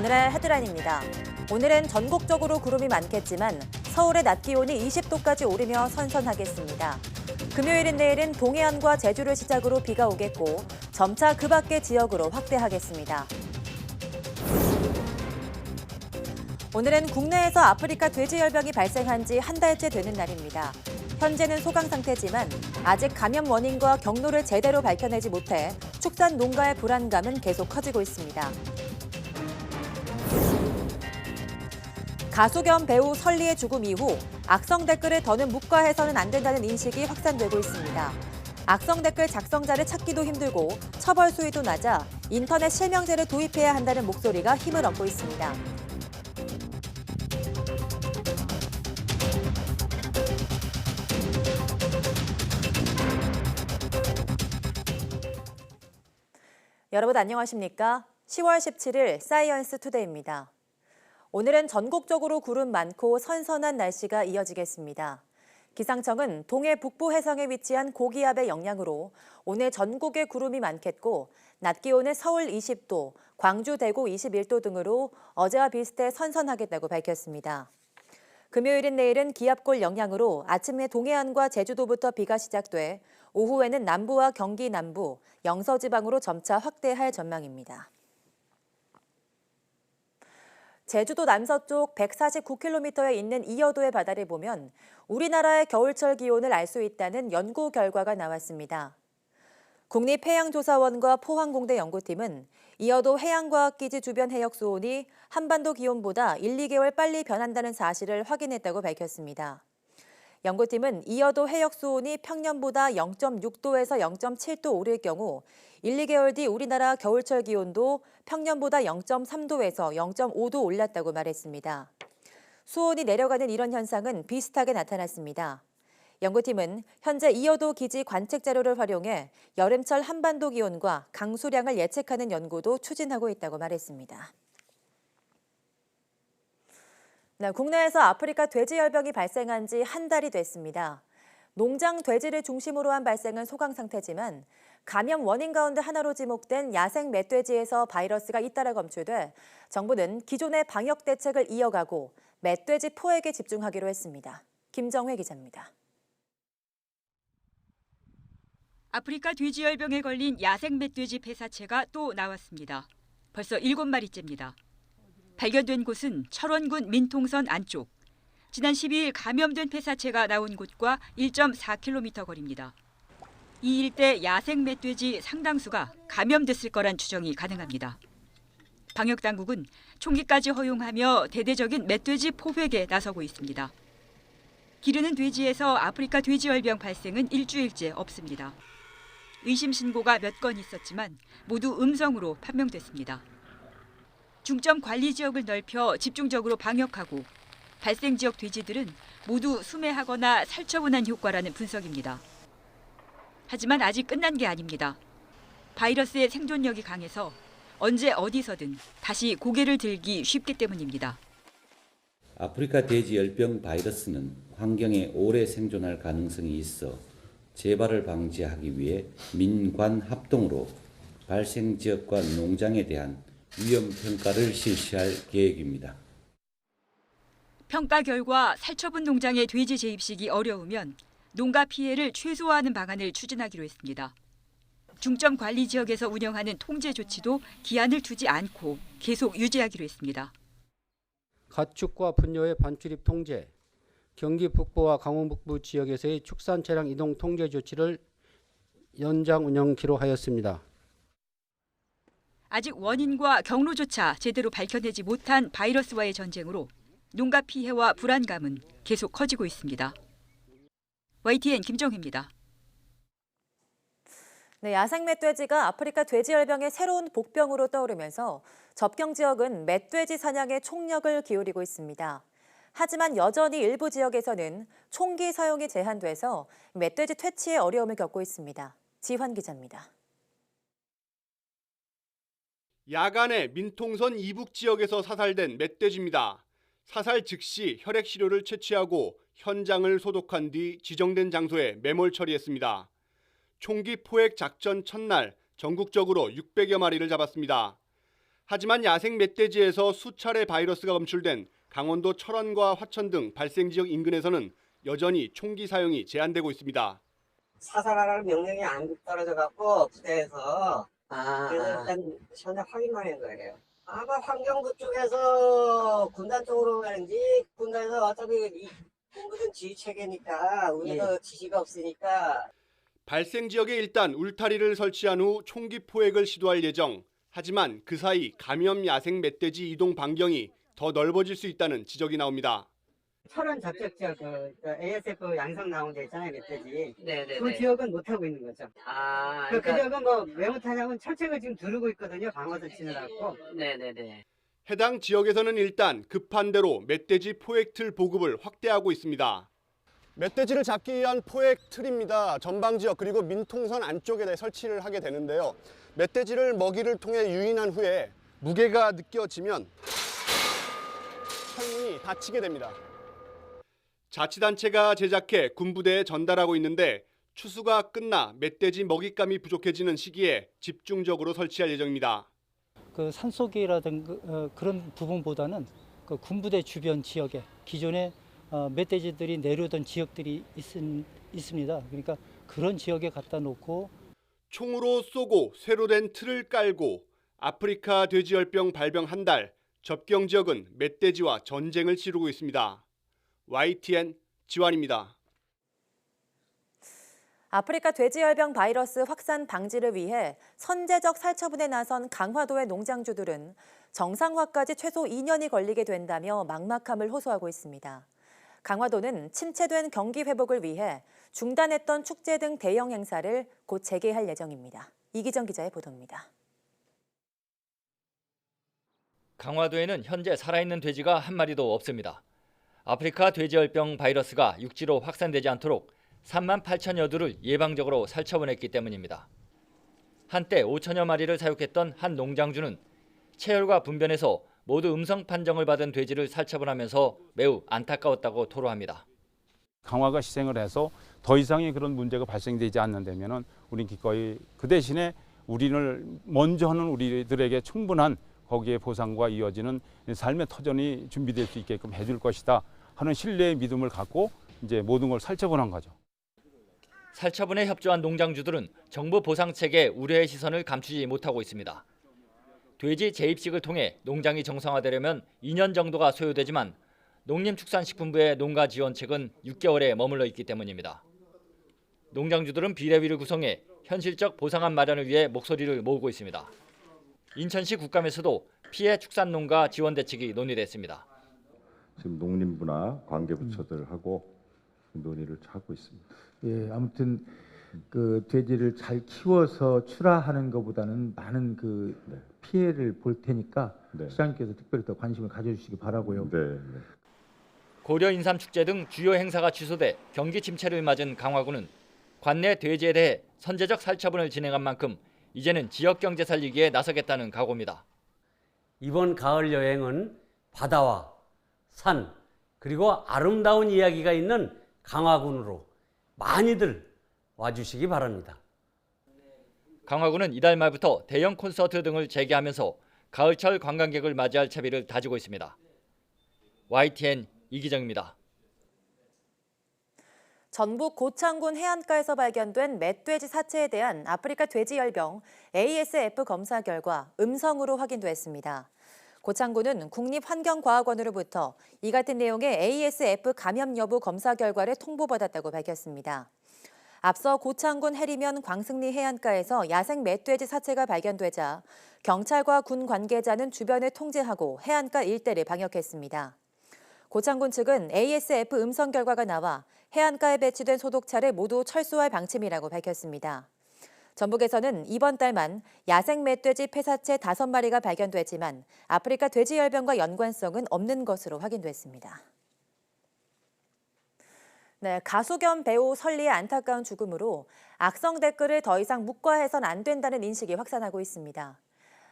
오늘의 헤드라인입니다. 오늘은 전국적으로 구름이 많겠지만 서울의 낮 기온이 20도까지 오르며 선선하겠습니다. 금요일인 내일은 동해안과 제주를 시작으로 비가 오겠고 점차 그 밖의 지역으로 확대하겠습니다. 오늘은 국내에서 아프리카 돼지열병이 발생한 지 한 달째 되는 날입니다. 현재는 소강 상태지만 아직 감염 원인과 경로를 제대로 밝혀내지 못해 축산 농가의 불안감은 계속 커지고 있습니다. 가수 겸 배우 설리의 죽음 이후 악성 댓글을 더는 묵과해서는 안 된다는 인식이 확산되고 있습니다. 악성 댓글 작성자를 찾기도 힘들고 처벌 수위도 낮아 인터넷 실명제를 도입해야 한다는 목소리가 힘을 얻고 있습니다. 여러분 안녕하십니까? 10월 17일 사이언스 투데이입니다. 오늘은 전국적으로 구름 많고 선선한 날씨가 이어지겠습니다. 기상청은 동해 북부 해상에 위치한 고기압의 영향으로 오늘 전국에 구름이 많겠고 낮 기온은 서울 20도, 광주, 대구 21도 등으로 어제와 비슷해 선선하겠다고 밝혔습니다. 금요일인 내일은 기압골 영향으로 아침에 동해안과 제주도부터 비가 시작돼 오후에는 남부와 경기 남부, 영서지방으로 점차 확대할 전망입니다. 제주도 남서쪽 149km에 있는 이어도의 바다를 보면 우리나라의 겨울철 기온을 알 수 있다는 연구 결과가 나왔습니다. 국립해양조사원과 포항공대 연구팀은 이어도 해양과학기지 주변 해역 수온이 한반도 기온보다 1, 2개월 빨리 변한다는 사실을 확인했다고 밝혔습니다. 연구팀은 이어도 해역 수온이 평년보다 0.6도에서 0.7도 오를 경우 1, 2개월 뒤 우리나라 겨울철 기온도 평년보다 0.3도에서 0.5도 올랐다고 말했습니다. 수온이 내려가는 이런 현상은 비슷하게 나타났습니다. 연구팀은 현재 이어도 기지 관측 자료를 활용해 여름철 한반도 기온과 강수량을 예측하는 연구도 추진하고 있다고 말했습니다. 국내에서 아프리카 돼지열병이 발생한 지 한 달이 됐습니다. 농장 돼지를 중심으로 한 발생은 소강 상태지만 감염 원인 가운데 하나로 지목된 야생 멧돼지에서 바이러스가 잇따라 검출돼 정부는 기존의 방역 대책을 이어가고 멧돼지 포획에 집중하기로 했습니다. 김정회 기자입니다. 아프리카 돼지열병에 걸린 야생 멧돼지 폐사체가 또 나왔습니다. 벌써 7마리째입니다. 발견된 곳은 철원군 민통선 안쪽. 지난 12일 감염된 폐사체가 나온 곳과 1.4km 거리입니다. 이 일대 야생 멧돼지 상당수가 감염됐을 거란 추정이 가능합니다. 방역당국은 총기까지 허용하며 대대적인 멧돼지 포획에 나서고 있습니다. 기르는 돼지에서 아프리카 돼지열병 발생은 일주일째 없습니다. 의심 신고가 몇 건 있었지만 모두 음성으로 판명됐습니다. 중점 관리 지역을 넓혀 집중적으로 방역하고 발생 지역 돼지들은 모두 수매하거나 살처분한 효과라는 분석입니다. 하지만 아직 끝난 게 아닙니다. 바이러스의 생존력이 강해서 언제 어디서든 다시 고개를 들기 쉽기 때문입니다. 아프리카 돼지열병 바이러스는 환경에 오래 생존할 가능성이 있어 재발을 방지하기 위해 민관 합동으로 발생 지역과 농장에 대한 위험 평가를 실시할 계획입니다. 평가 결과 살처분 농장의 돼지 재입식이 어려우면 농가 피해를 최소화하는 방안을 추진하기로 했습니다. 중점 관리 지역에서 운영하는 통제 조치도 기한을 두지 않고 계속 유지하기로 했습니다. 가축과 분뇨의 반출입 통제, 경기 북부와 강원 북부 지역에서의 축산 차량 이동 통제 조치를 연장 운영키로 하였습니다. 아직 원인과 경로조차 제대로 밝혀내지 못한 바이러스와의 전쟁으로 농가 피해와 불안감은 계속 커지고 있습니다. YTN 김정혜입니다. 야생 멧돼지가 아프리카 돼지열병의 새로운 복병으로 떠오르면서 접경 지역은 멧돼지 사냥에 총력을 기울이고 있습니다. 하지만 여전히 일부 지역에서는 총기 사용이 제한돼서 멧돼지 퇴치에 어려움을 겪고 있습니다. 지환 기자입니다. 야간에 민통선 이북 지역에서 사살된 멧돼지입니다. 사살 즉시 혈액 시료를 채취하고 현장을 소독한 뒤 지정된 장소에 매몰 처리했습니다. 총기 포획 작전 첫날 전국적으로 600여 마리를 잡았습니다. 하지만 야생 멧돼지에서 수차례 바이러스가 검출된 강원도 철원과 화천 등 발생 지역 인근에서는 여전히 총기 사용이 제한되고 있습니다. 사살하라는 명령이 안 떨어져 갖고 부대에서 그래서 일단 현재 확인만 한 거예요. 아마 환경부 쪽에서 군단 쪽으로 가는지 군단에서 어차피 이 군부는 지휘 체계니까 우리도 지시가 없으니까 발생 지역에 일단 울타리를 설치한 후 총기 포획을 시도할 예정. 하지만 그 사이 감염 야생 멧돼지 이동 반경이 더 넓어질 수 있다는 지적이 나옵니다. 철원 접촉 지역 그 ASF 양성 나온 데 있잖아요, 멧돼지. 네네네. 그 지역은 못 하고 있는 거죠. 아, 그 지역은 뭐 왜 못하냐면 철책을 지금 두르고 있거든요, 방어선 치느라고. 네네네. 해당 지역에서는 일단 급한 대로 멧돼지 포획 틀 보급을 확대하고 있습니다. 멧돼지를 잡기 위한 포획 틀입니다. 전방 지역 그리고 민통선 안쪽에 설치를 하게 되는데요. 멧돼지를 먹이를 통해 유인한 후에 무게가 느껴지면 철문이 닫히게 됩니다. 자치단체가 제작해 군부대에 전달하고 있는데 추수가 끝나 멧돼지 먹잇감이 부족해지는 시기에 집중적으로 설치할 예정입니다. 그 산속이라든가 그런 부분보다는 그 군부대 주변 지역에 기존에 멧돼지들이 내려오던 지역들이 있습니다. 그러니까 그런 지역에 갖다 놓고 총으로 쏘고 쇠로 된 틀을 깔고 아프리카 돼지열병 발병 한 달, 접경 지역은 멧돼지와 전쟁을 치르고 있습니다. YTN 지환입니다. 아프리카 돼지열병 바이러스 확산 방지를 위해 선제적 살처분에 나선 강화도의 농장주들은 정상화까지 최소 2년이 걸리게 된다며 막막함을 호소하고 있습니다. 강화도는 침체된 경기 회복을 위해 중단했던 축제 등 대형 행사를 곧 재개할 예정입니다. 이기정 기자의 보도입니다. 강화도에는 현재 살아있는 돼지가 한 마리도 없습니다. 아프리카 돼지열병 바이러스가 육지로 확산되지 않도록 3만 8천여 두를 예방적으로 살처분했기 때문입니다. 한때 5천여 마리를 사육했던 한 농장주는 체열과 분변에서 모두 음성 판정을 받은 돼지를 살처분하면서 매우 안타까웠다고 토로합니다. 강화가 시행을 해서 더 이상의 그런 문제가 발생되지 않는다면은 우리는 기꺼이 그 대신에 우리를 먼저 하는 우리들에게 충분한 거기에 보상과 이어지는 삶의 터전이 준비될 수 있게끔 해줄 것이다 하는 신뢰의 믿음을 갖고 이제 모든 걸 살처분한 거죠. 살처분에 협조한 농장주들은 정부 보상 체계에 우려의 시선을 감추지 못하고 있습니다. 돼지 재입식을 통해 농장이 정상화되려면 2년 정도가 소요되지만 농림축산식품부의 농가 지원책은 6개월에 머물러 있기 때문입니다. 농장주들은 비대위를 구성해 현실적 보상안 마련을 위해 목소리를 모으고 있습니다. 인천시 국감에서도 피해 축산농가 지원 대책이 논의됐습니다. 지금 농림부나 관계부처들하고 논의를 하고 있습니다. 예, 아무튼 그 돼지를 잘 키워서 출하하는 것보다는 많은 그 피해를 볼 테니까 시장님께서 특별히 더 관심을 가져주시기 바라고요. 고려 인삼축제 등 주요 행사가 취소돼 경기 침체를 맞은 강화군은 관내 돼지에 대해 선제적 살처분을 진행한 만큼 이제는 지역 경제 살리기에 나서겠다는 각오입니다. 이번 가을 여행은 바다와 산 그리고 아름다운 이야기가 있는 강화군으로 많이들 와주시기 바랍니다. 강화군은 이달 말부터 대형 콘서트 등을 재개하면서 가을철 관광객을 맞이할 채비를 다지고 있습니다. YTN 이기정입니다. 전북 고창군 해안가에서 발견된 멧돼지 사체에 대한 아프리카 돼지열병 ASF 검사 결과 음성으로 확인됐습니다. 고창군은 국립환경과학원으로부터 이 같은 내용의 ASF 감염 여부 검사 결과를 통보받았다고 밝혔습니다. 앞서 고창군 해리면 광승리 해안가에서 야생 멧돼지 사체가 발견되자 경찰과 군 관계자는 주변을 통제하고 해안가 일대를 방역했습니다. 고창군 측은 ASF 음성 결과가 나와 해안가에 배치된 소독차를 모두 철수할 방침이라고 밝혔습니다. 전북에서는 이번 달만 야생 멧돼지 폐사체 5마리가 발견됐지만 아프리카 돼지열병과 연관성은 없는 것으로 확인됐습니다. 네, 가수 겸 배우 설리의 안타까운 죽음으로 악성 댓글을 더 이상 묵과해선 안 된다는 인식이 확산하고 있습니다.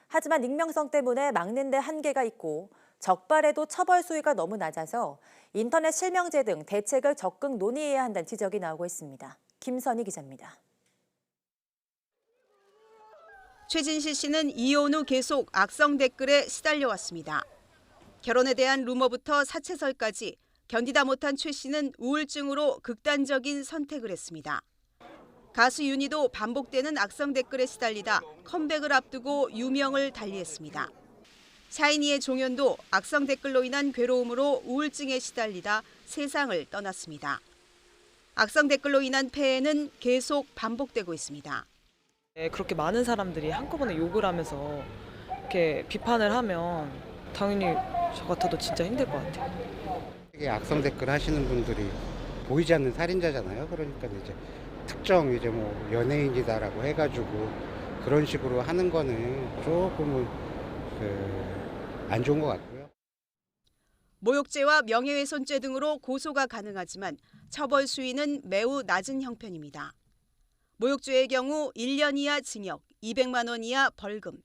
하지만 익명성 때문에 막는 데 한계가 있고 적발해도 처벌 수위가 너무 낮아서 인터넷 실명제 등 대책을 적극 논의해야 한다는 지적이 나오고 있습니다. 김선희 기자입니다. 최진실 씨는 이혼 후 계속 악성 댓글에 시달려왔습니다. 결혼에 대한 루머부터 사채설까지 견디다 못한 최 씨는 우울증으로 극단적인 선택을 했습니다. 가수 윤희도 반복되는 악성 댓글에 시달리다 컴백을 앞두고 유명을 달리했습니다. 샤이니의 종현도 악성 댓글로 인한 괴로움으로 우울증에 시달리다 세상을 떠났습니다. 악성 댓글로 인한 폐해는 계속 반복되고 있습니다. 그렇게 많은 사람들이 한꺼번에 욕을 하면서 이렇게 비판을 하면 당연히 저 같아도 진짜 힘들 것 같아요. 이게 악성 댓글 하시는 분들이 보이지 않는 살인자잖아요. 그러니까 이제 특정 이제 뭐 연예인이다라고 해가지고 그런 식으로 하는 거는 조금은 안 좋은 것 같고요. 모욕죄와 명예훼손죄 등으로 고소가 가능하지만 처벌 수위는 매우 낮은 형편입니다. 모욕죄의 경우 1년 이하 징역, 200만 원 이하 벌금,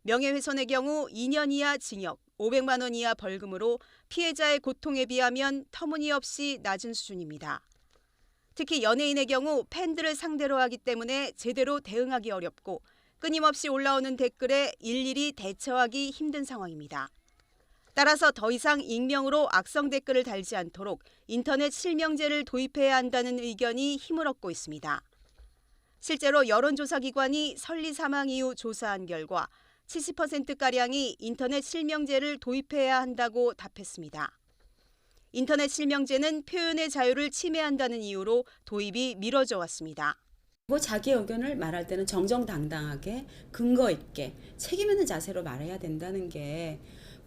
명예훼손의 경우 2년 이하 징역, 500만 원 이하 벌금으로 피해자의 고통에 비하면 터무니없이 낮은 수준입니다. 특히 연예인의 경우 팬들을 상대로 하기 때문에 제대로 대응하기 어렵고 끊임없이 올라오는 댓글에 일일이 대처하기 힘든 상황입니다. 따라서 더 이상 익명으로 악성 댓글을 달지 않도록 인터넷 실명제를 도입해야 한다는 의견이 힘을 얻고 있습니다. 실제로 여론조사기관이 설리 사망 이후 조사한 결과 70%가량이 인터넷 실명제를 도입해야 한다고 답했습니다. 인터넷 실명제는 표현의 자유를 침해한다는 이유로 도입이 미뤄져 왔습니다. 자기 의견을 말할 때는 정정당당하게 근거 있게 책임 있는 자세로 말해야 된다는 게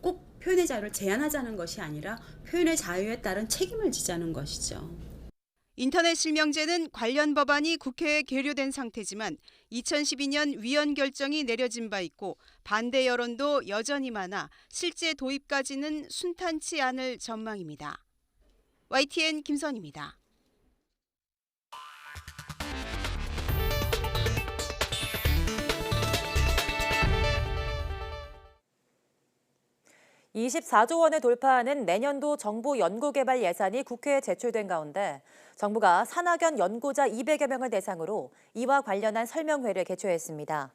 꼭 표현의 자유를 제한하자는 것이 아니라 표현의 자유에 따른 책임을 지자는 것이죠. 인터넷 실명제는 관련 법안이 국회에 계류된 상태지만 2012년 위헌 결정이 내려진 바 있고 반대 여론도 여전히 많아 실제 도입까지는 순탄치 않을 전망입니다. YTN 김선입니다. (24조) 원을 돌파하는 내년도 정부 연구개발 예산이 국회에 제출된 가운데 정부가 산학연 연구자 200여 명을 대상으로 이와 관련한 설명회를 개최했습니다.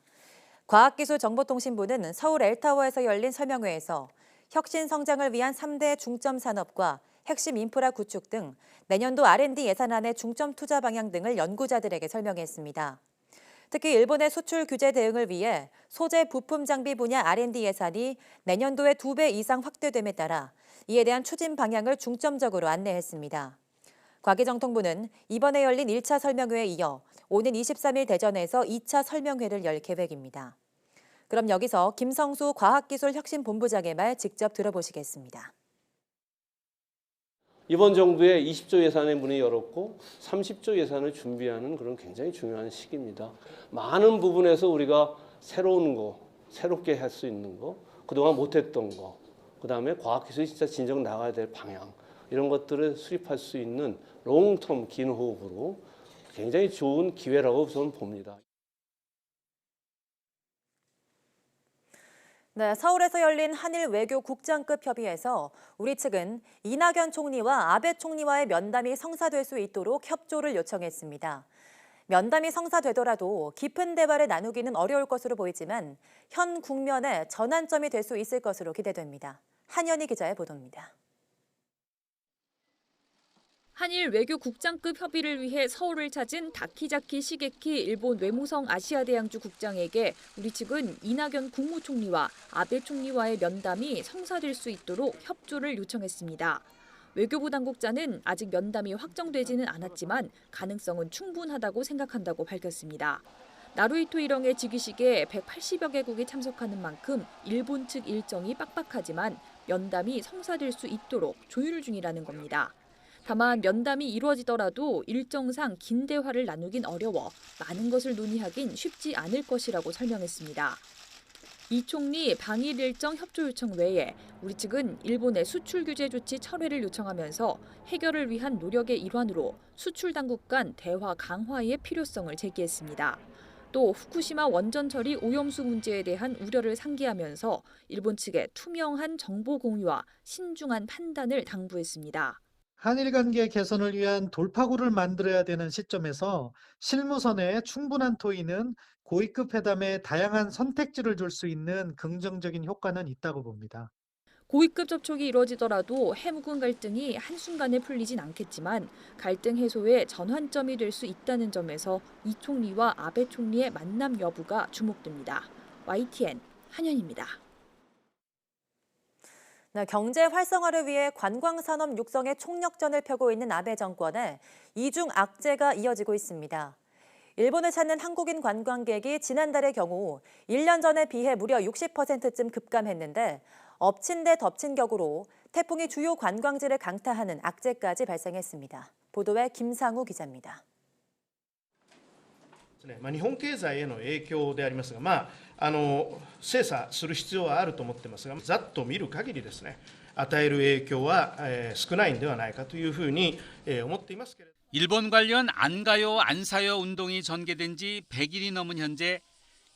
과학기술정보통신부는 서울 엘타워에서 열린 설명회에서 혁신 성장을 위한 3대 중점 산업과 핵심 인프라 구축 등 내년도 R&D 예산안의 중점 투자 방향 등을 연구자들에게 설명했습니다. 특히 일본의 수출 규제 대응을 위해 소재 부품 장비 분야 R&D 예산이 내년도에 2배 이상 확대됨에 따라 이에 대한 추진 방향을 중점적으로 안내했습니다. 과기정통부는 이번에 열린 1차 설명회에 이어 오는 23일 대전에서 2차 설명회를 열 계획입니다. 그럼 여기서 김성수 과학기술혁신본부장의 말 직접 들어보시겠습니다. 이번 정부의 20조 예산의 문을 열었고 30조 예산을 준비하는 그런 굉장히 중요한 시기입니다. 많은 부분에서 우리가 새로운 거, 새롭게 할 수 있는 거, 그동안 못했던 거, 그다음에 과학기술이 진짜 진정 나가야 될 방향 이런 것들을 수립할 수 있는 롱텀 긴 호흡으로 굉장히 좋은 기회라고 저는 봅니다. 네, 서울에서 열린 한일 외교 국장급 협의에서 우리 측은 이낙연 총리와 아베 총리와의 면담이 성사될 수 있도록 협조를 요청했습니다. 면담이 성사되더라도 깊은 대화를 나누기는 어려울 것으로 보이지만 현 국면의 전환점이 될 수 있을 것으로 기대됩니다. 한연희 기자의 보도입니다. 한일 외교 국장급 협의를 위해 서울을 찾은 다키자키 시게키 일본 외무성 아시아대양주 국장에게 우리 측은 이낙연 국무총리와 아베 총리와의 면담이 성사될 수 있도록 협조를 요청했습니다. 외교부 당국자는 아직 면담이 확정되지는 않았지만 가능성은 충분하다고 생각한다고 밝혔습니다. 나루히토 일정의 즉위식에 180여 개국이 참석하는 만큼 일본 측 일정이 빡빡하지만 면담이 성사될 수 있도록 조율 중이라는 겁니다. 다만 면담이 이루어지더라도 일정상 긴 대화를 나누긴 어려워 많은 것을 논의하긴 쉽지 않을 것이라고 설명했습니다. 이 총리 방일 일정 협조 요청 외에 우리 측은 일본의 수출 규제 조치 철회를 요청하면서 해결을 위한 노력의 일환으로 수출 당국 간 대화 강화의 필요성을 제기했습니다. 또 후쿠시마 원전 처리 오염수 문제에 대한 우려를 상기하면서 일본 측에 투명한 정보 공유와 신중한 판단을 당부했습니다. 한일 관계 개선을 위한 돌파구를 만들어야 되는 시점에서 실무선의 충분한 토의는 고위급 회담에 다양한 선택지를 줄 수 있는 긍정적인 효과는 있다고 봅니다. 고위급 접촉이 이뤄지더라도 해묵은 갈등이 한순간에 풀리진 않겠지만 갈등 해소의 전환점이 될 수 있다는 점에서 이 총리와 아베 총리의 만남 여부가 주목됩니다. YTN 한현입니다. 네, 경제 활성화를 위해 관광산업 육성에 총력전을 펴고 있는 아베 정권에 이중 악재가 이어지고 있습니다. 일본을 찾는 한국인 관광객이 지난달의 경우 1년 전에 비해 무려 60%쯤 급감했는데 엎친 데 덮친 격으로 태풍이 주요 관광지를 강타하는 악재까지 발생했습니다. 보도에 김상우 기자입니다. 日本経済への影響でありますが、精査する必要はあると思ってますが、ざっと見る限りですね、与える影響は少ないんではないかというふうに思っていますけれど。 일본 관련 안 가요 안 사요 운동이 전개된 지 100일이 넘은 현재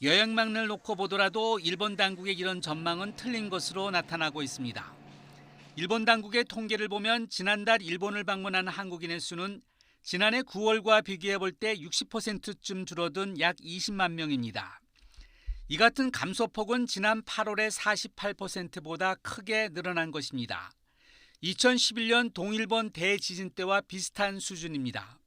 여행망을 놓고 보더라도 일본 당국의 이런 전망은 틀린 것으로 나타나고 있습니다. 일본 당국의 통계를 보면 지난달 일본을 방문한 한국인의 수는 지난해 9월과 비교해 볼 때 60%쯤 줄어든 약 20만 명입니다. 이 같은 감소폭은 지난 8월의 48%보다 크게 늘어난 것입니다. 2011년 동일본 대지진 때와 비슷한 수준입니다.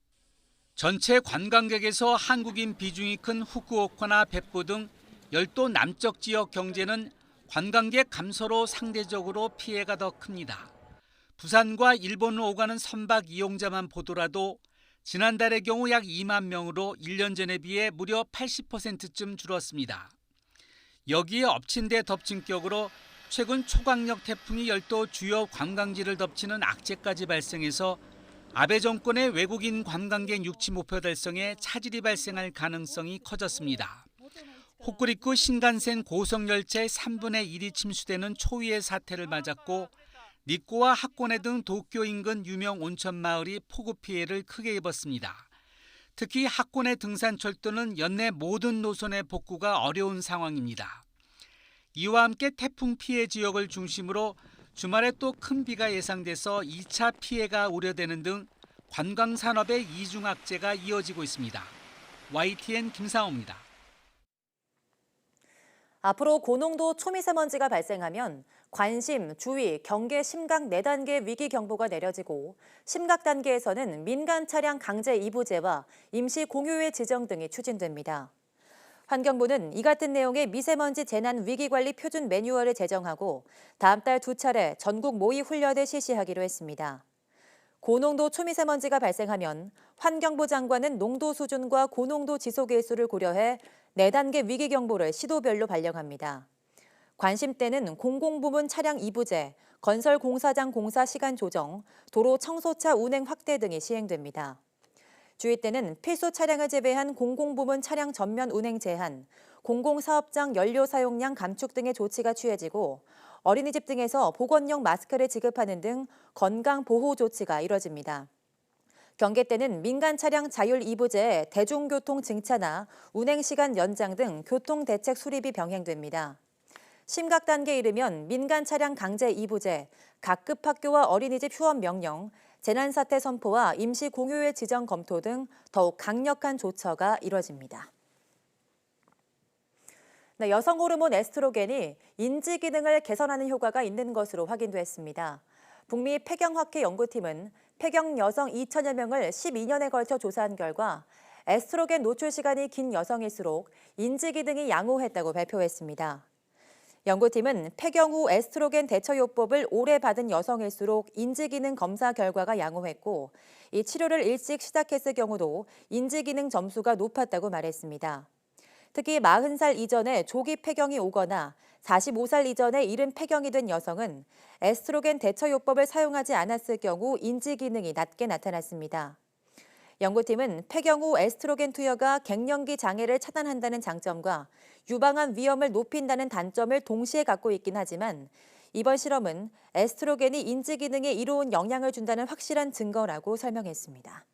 전체 관광객에서 한국인 비중이 큰 후쿠오카나 벳부 등 열도 남쪽 지역 경제는 관광객 감소로 상대적으로 피해가 더 큽니다. 부산과 일본을 오가는 선박 이용자만 보더라도 지난달의 경우 약 2만 명으로 1년 전에 비해 무려 80%쯤 줄었습니다. 여기에 엎친 데 덮친 격으로 최근 초강력 태풍이 열도 주요 관광지를 덮치는 악재까지 발생해서 아베 정권의 외국인 관광객 유치 목표 달성에 차질이 발생할 가능성이 커졌습니다. 호쿠리쿠 신간센 고속열차의 3분의 1이 침수되는 초유의 사태를 맞았고 니꼬와 하코네 등 도쿄 인근 유명 온천 마을이 폭우 피해를 크게 입었습니다. 특히 하코네 등산철도는 연내 모든 노선의 복구가 어려운 상황입니다. 이와 함께 태풍 피해 지역을 중심으로 주말에 또 큰 비가 예상돼서 2차 피해가 우려되는 등 관광 산업의 이중 악재가 이어지고 있습니다. YTN 김상호입니다. 앞으로 고농도 초미세먼지가 발생하면 관심, 주의, 경계 심각 4단계 위기 경보가 내려지고 심각 단계에서는 민간 차량 강제 이부제와 임시 공유회 지정 등이 추진됩니다. 환경부는 이 같은 내용의 미세먼지 재난 위기관리 표준 매뉴얼을 제정하고 다음 달 2차례 전국 모의 훈련을 실시하기로 했습니다. 고농도 초미세먼지가 발생하면 환경부 장관은 농도 수준과 고농도 지속일수를 고려해 4단계 위기 경보를 시도별로 발령합니다. 관심 때는 공공부문 차량 이부제, 건설 공사장 공사 시간 조정, 도로 청소차 운행 확대 등이 시행됩니다. 주의 때는 필수 차량을 제외한 공공부문 차량 전면 운행 제한, 공공사업장 연료 사용량 감축 등의 조치가 취해지고 어린이집 등에서 보건용 마스크를 지급하는 등 건강보호 조치가 이뤄집니다. 경계 때는 민간 차량 자율 이부제, 대중교통 증차나 운행시간 연장 등 교통대책 수립이 병행됩니다. 심각 단계에 이르면 민간 차량 강제 이부제, 각급 학교와 어린이집 휴업 명령, 재난사태 선포와 임시 공휴일 지정 검토 등 더욱 강력한 조처가 이뤄집니다. 네, 여성 호르몬 에스트로겐이 인지 기능을 개선하는 효과가 있는 것으로 확인됐습니다. 북미 폐경학회 연구팀은 폐경 여성 2천여 명을 12년에 걸쳐 조사한 결과 에스트로겐 노출 시간이 긴 여성일수록 인지 기능이 양호했다고 발표했습니다. 연구팀은 폐경 후 에스트로겐 대처요법을 오래 받은 여성일수록 인지기능 검사 결과가 양호했고 이 치료를 일찍 시작했을 경우도 인지기능 점수가 높았다고 말했습니다. 특히 40살 이전에 조기 폐경이 오거나 45살 이전에 이른 폐경이 된 여성은 에스트로겐 대처요법을 사용하지 않았을 경우 인지기능이 낮게 나타났습니다. 연구팀은 폐경 후 에스트로겐 투여가 갱년기 장애를 차단한다는 장점과 유방암 위험을 높인다는 단점을 동시에 갖고 있긴 하지만 이번 실험은 에스트로겐이 인지 기능에 이로운 영향을 준다는 확실한 증거라고 설명했습니다.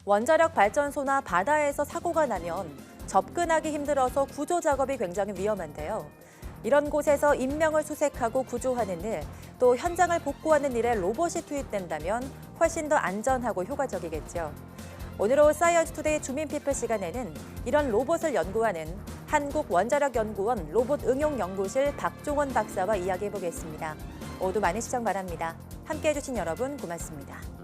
원자력 발전소나 바다에서 사고가 나면 접근하기 힘들어서 구조 작업이 굉장히 위험한데요. 이런 곳에서 인명을 수색하고 구조하는 일, 또 현장을 복구하는 일에 로봇이 투입된다면 훨씬 더 안전하고 효과적이겠죠. 오늘 오후 사이언스 투데이 주민피플 시간에는 이런 로봇을 연구하는 한국원자력연구원 로봇응용연구실 박종원 박사와 이야기해보겠습니다. 모두 많은 시청 바랍니다. 함께해 주신 여러분 고맙습니다.